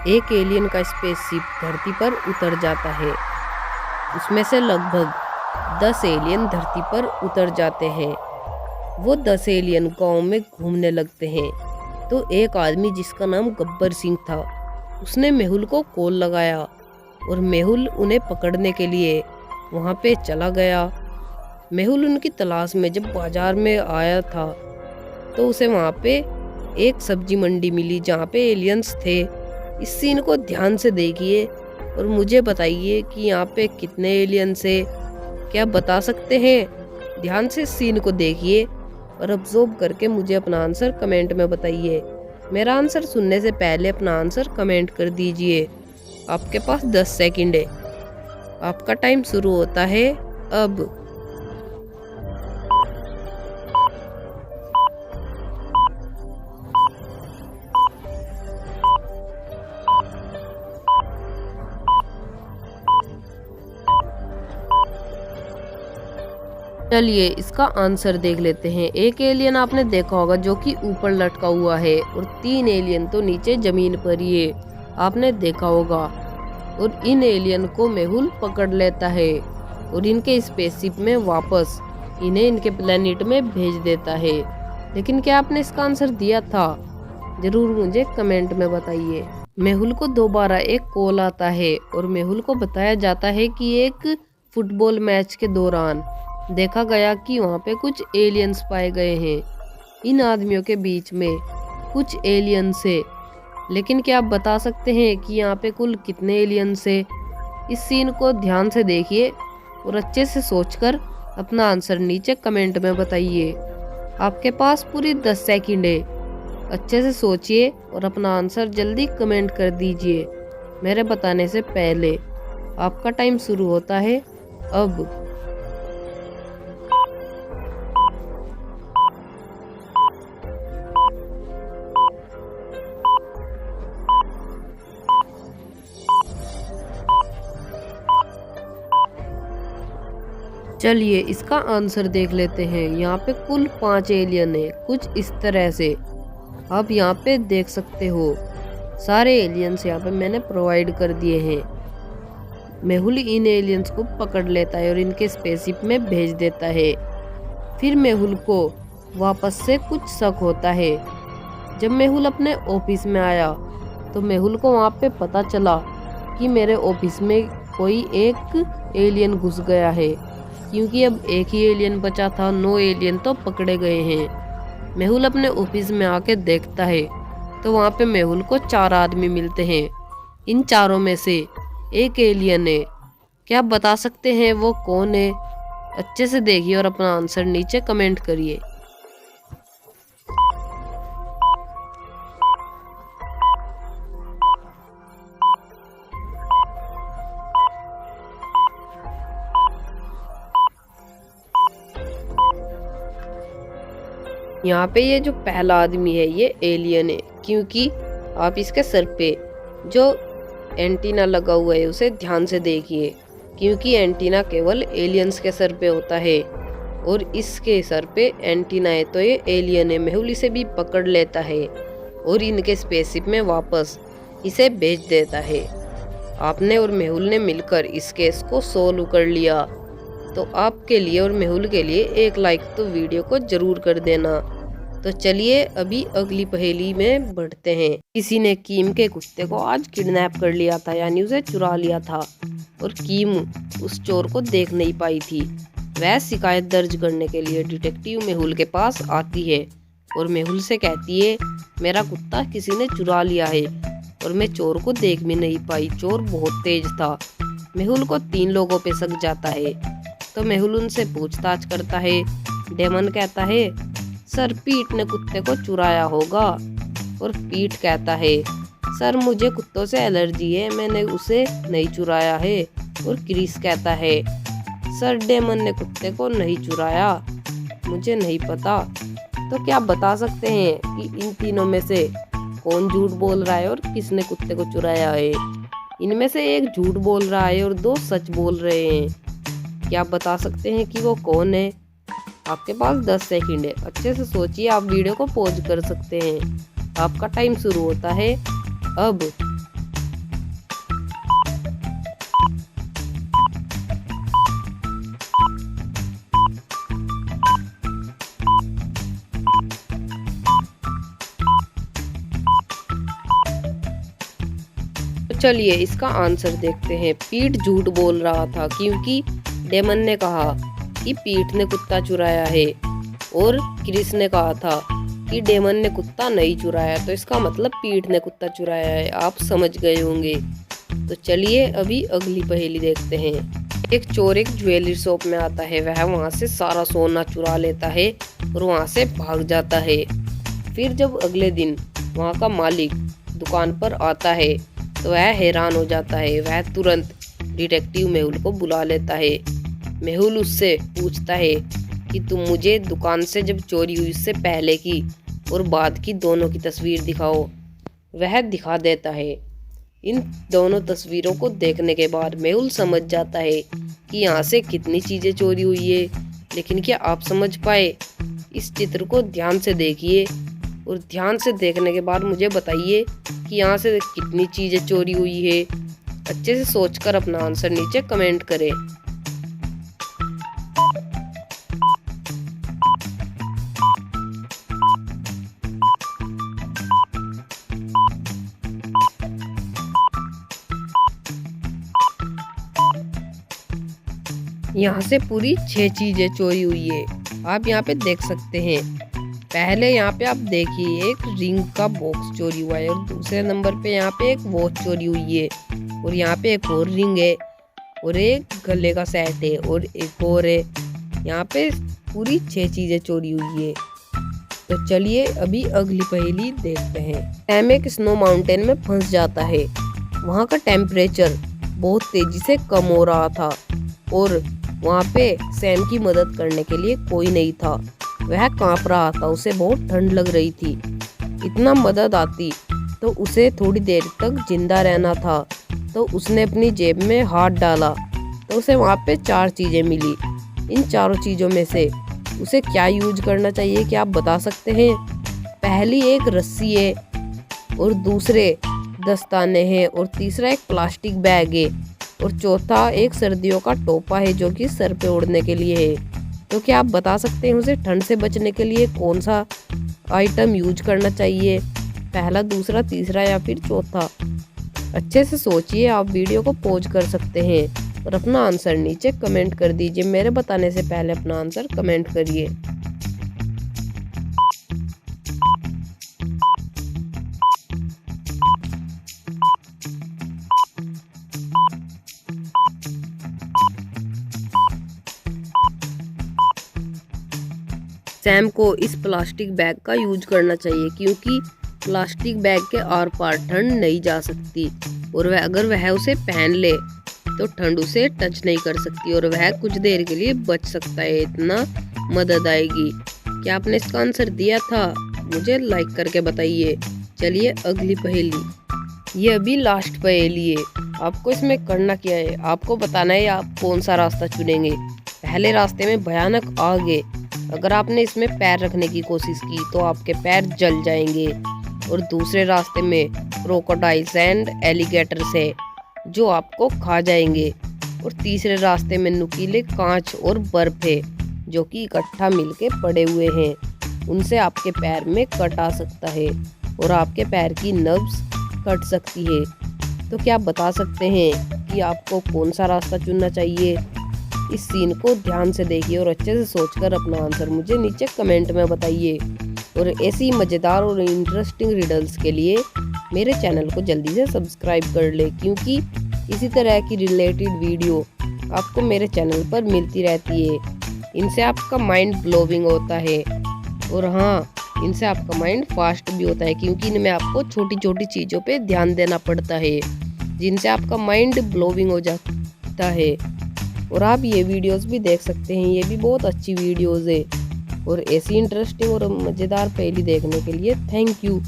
एक एलियन का स्पेसशिप धरती पर उतर जाता है। उसमें से लगभग 10 एलियन धरती पर उतर जाते हैं। वो 10 एलियन गांव में घूमने लगते हैं। तो एक आदमी जिसका नाम गब्बर सिंह था, उसने मेहुल को कॉल लगाया और मेहुल उन्हें पकड़ने के लिए वहाँ पे चला गया। मेहुल उनकी तलाश में जब बाजार में आया था तो उसे वहाँ पे एक सब्जी मंडी मिली जहाँ पे एलियंस थे। इस सीन को ध्यान से देखिए और मुझे बताइए कि यहाँ पे कितने एलियंस है, क्या बता सकते हैं? ध्यान से इस सीन को देखिए और ऑब्जर्व करके मुझे अपना आंसर कमेंट में बताइए। मेरा आंसर सुनने से पहले अपना आंसर कमेंट कर दीजिए। आपके पास 10 सेकंड है। आपका टाइम शुरू होता है अब। चलिए इसका आंसर देख लेते हैं। एक एलियन आपने देखा होगा जो कि ऊपर लटका हुआ है और 3 एलियन तो नीचे जमीन पर ही है, आपने देखा होगा। और इन एलियन को मेहुल पकड़ लेता है और इनके स्पेसशिप में वापस इन्हें इनके प्लेनेट में भेज देता है। लेकिन क्या आपने इसका आंसर दिया था? जरूर मुझे कमेंट में बताइए। मेहुल को दोबारा एक कॉल आता है और मेहुल को बताया जाता है कि एक फुटबॉल मैच के दौरान देखा गया कि वहाँ पे कुछ एलियंस पाए गए हैं। इन आदमियों के बीच में कुछ एलियंस है, लेकिन क्या आप बता सकते हैं कि यहाँ पे कुल कितने एलियंस है? इस सीन को ध्यान से देखिए और अच्छे से सोचकर अपना आंसर नीचे कमेंट में बताइए। आपके पास पूरी 10 सेकंड है। अच्छे से सोचिए और अपना आंसर जल्दी कमेंट कर दीजिए मेरे बताने से पहले। आपका टाइम शुरू होता है अब। चलिए इसका आंसर देख लेते हैं। यहाँ पे कुल 5 एलियन है, कुछ इस तरह से आप यहाँ पे देख सकते हो। सारे एलियंस यहाँ पे मैंने प्रोवाइड कर दिए हैं। मेहुल इन एलियंस को पकड़ लेता है और इनके स्पेसशिप में भेज देता है। फिर मेहुल को वापस से कुछ शक होता है। जब मेहुल अपने ऑफिस में आया तो मेहुल को वहाँ पे पता चला कि मेरे ऑफिस में कोई एक एलियन घुस गया है, क्योंकि अब एक ही एलियन बचा था, 9 एलियन तो पकड़े गए हैं। मेहुल अपने ऑफिस में आके देखता है तो वहाँ पे मेहुल को 4 आदमी मिलते हैं। इन चारों में से एक एलियन है। क्या आप बता सकते हैं वो कौन है? अच्छे से देखिए और अपना आंसर नीचे कमेंट करिए। यहाँ पे ये जो पहला आदमी है ये एलियन है, क्योंकि आप इसके सर पे जो एंटीना लगा हुआ है उसे ध्यान से देखिए, क्योंकि एंटीना केवल एलियंस के सर पे होता है और इसके सर पे एंटीना है, तो ये एलियन है। मेहुल इसे भी पकड़ लेता है और इनके स्पेसशिप में वापस इसे भेज देता है। आपने और मेहुल ने मिलकर इस केस को सोल्व कर लिया। तो आपके लिए और मेहुल के लिए एक लाइक तो वीडियो को जरूर कर देना। तो चलिए अभी अगली पहेली में बढ़ते हैं। किसी ने कीम के कुत्ते को आज किडनैप कर लिया था, यानी उसे चुरा लिया था, और कीम उस चोर को देख नहीं पाई थी। वह शिकायत दर्ज करने के लिए डिटेक्टिव मेहुल के पास आती है और मेहुल से कहती है मेरा कुत्ता किसी ने चुरा लिया है और मैं चोर को देख भी नहीं पाई, चोर बहुत तेज था। मेहुल को 3 लोगों पे शक जाता है, तो मेहुल उनसे पूछताछ करता है। डेमन कहता है सर पीट ने कुत्ते को चुराया होगा, और पीट कहता है सर मुझे कुत्तों से एलर्जी है, मैंने उसे नहीं चुराया है। और क्रिस कहता है सर डेमन ने कुत्ते को नहीं चुराया, मुझे नहीं पता। तो क्या आप बता सकते हैं कि इन तीनों में से कौन झूठ बोल रहा है और किसने कुत्ते को चुराया है? इनमें से एक झूठ बोल रहा है और 2 सच बोल रहे हैं। क्या आप बता सकते हैं कि वो कौन है? आपके पास 10 सेकंड है। अच्छे से सोचिए, आप वीडियो को पॉज कर सकते हैं। आपका टाइम शुरू होता है अब। चलिए इसका आंसर देखते हैं। पीट झूठ बोल रहा था क्योंकि डेमन ने कहा कि पीट ने कुत्ता चुराया है और क्रिस ने कहा था कि डेमन ने कुत्ता नहीं चुराया, तो इसका मतलब पीट ने कुत्ता चुराया है। आप समझ गए होंगे। तो चलिए अभी अगली पहेली देखते हैं। एक चोर एक ज्वेलरी शॉप में आता है, वह वहां से सारा सोना चुरा लेता है और वहां से भाग जाता है। फिर जब अगले दिन वहां का मालिक दुकान पर आता है तो वह हैरान हो जाता है। वह तुरंत डिटेक्टिव मेहुल को बुला लेता है। मेहुल उससे पूछता है कि तुम मुझे दुकान से जब चोरी हुई उससे पहले की और बाद की दोनों की तस्वीर दिखाओ। वह दिखा देता है। इन दोनों तस्वीरों को देखने के बाद मेहुल समझ जाता है कि यहाँ से कितनी चीजें चोरी हुई है। लेकिन क्या आप समझ पाए? इस चित्र को ध्यान से देखिए और ध्यान से देखने के बाद मुझे बताइए कि यहाँ से कितनी चीजें चोरी हुई है। अच्छे से सोचकर अपना आंसर नीचे कमेंट करें। यहाँ से पूरी 6 चीजें चोरी हुई है। आप यहाँ पे देख सकते हैं। पहले यहाँ पे आप देखिए एक रिंग का बॉक्स चोरी हुआ है और दूसरे नंबर पे यहाँ पे एक वॉच चोरी हुई है और यहाँ पे एक और रिंग है और एक गले का सेट है और एक और है। यहाँ पे पूरी 6 चीजें चोरी हुई है। तो चलिए अभी अगली पहेली देखते हैं। सैम एक स्नो माउंटेन में फंस जाता है। वहाँ का टेम्परेचर बहुत तेजी से कम हो रहा था और वहाँ पे सैम की मदद करने के लिए कोई नहीं था। वह कांप रहा था, उसे बहुत ठंड लग रही थी। इतना मदद आती तो उसे थोड़ी देर तक जिंदा रहना था। तो उसने अपनी जेब में हाथ डाला तो उसे वहाँ पे 4 चीजें मिली। इन चारों चीजों में से उसे क्या यूज करना चाहिए, क्या आप बता सकते हैं? पहली एक रस्सी है और दूसरे दस्ताने हैं और तीसरा एक प्लास्टिक बैग है और चौथा एक सर्दियों का टोपा है जो कि सर पे ओढ़ने के लिए है। तो क्या आप बता सकते हैं उसे ठंड से बचने के लिए कौन सा आइटम यूज करना चाहिए? पहला, दूसरा, तीसरा या फिर चौथा? अच्छे से सोचिए। आप वीडियो को पॉज कर सकते हैं और अपना आंसर नीचे कमेंट कर दीजिए। मेरे बताने से पहले अपना आंसर कमेंट करिए। सैम को इस प्लास्टिक बैग का यूज करना चाहिए क्योंकि प्लास्टिक बैग के आर पार ठंड नहीं जा सकती और अगर वह उसे पहन ले तो ठंड उसे टच नहीं कर सकती और वह कुछ देर के लिए बच सकता है। इतना मदद आएगी। क्या आपने इसका आंसर दिया था? मुझे लाइक करके बताइए। चलिए अगली पहेली। ये अभी लास्ट पहेली है। आपको इसमें करना क्या है, आपको बताना है आप कौन सा रास्ता चुनेंगे। पहले रास्ते में भयानक आग है। अगर आपने इसमें पैर रखने की कोशिश की तो आपके पैर जल जाएंगे। और दूसरे रास्ते में क्रोकोडाइल्स एंड एलिगेटर्स है जो आपको खा जाएंगे। और तीसरे रास्ते में नुकीले कांच और बर्फ है जो कि इकट्ठा मिलके पड़े हुए हैं। उनसे आपके पैर में कट आ सकता है और आपके पैर की नब्ज कट सकती है। तो क्या आप बता सकते हैं कि आपको कौन सा रास्ता चुनना चाहिए? इस सीन को ध्यान से देखिए और अच्छे से सोचकर अपना आंसर मुझे नीचे कमेंट में बताइए। और ऐसी मज़ेदार और इंटरेस्टिंग रिडल्स के लिए मेरे चैनल को जल्दी से सब्सक्राइब कर ले क्योंकि इसी तरह की रिलेटेड वीडियो आपको मेरे चैनल पर मिलती रहती है। इनसे आपका माइंड ब्लोविंग होता है और हाँ, इनसे आपका माइंड फास्ट भी होता है क्योंकि इनमें आपको छोटी छोटी चीज़ों पे ध्यान देना पड़ता है जिनसे आपका माइंड ब्लोविंग हो जाता है। और आप ये वीडियोस भी देख सकते हैं, ये भी बहुत अच्छी वीडियोस है। और ऐसी इंटरेस्टिंग और मज़ेदार पहेली देखने के लिए थैंक यू।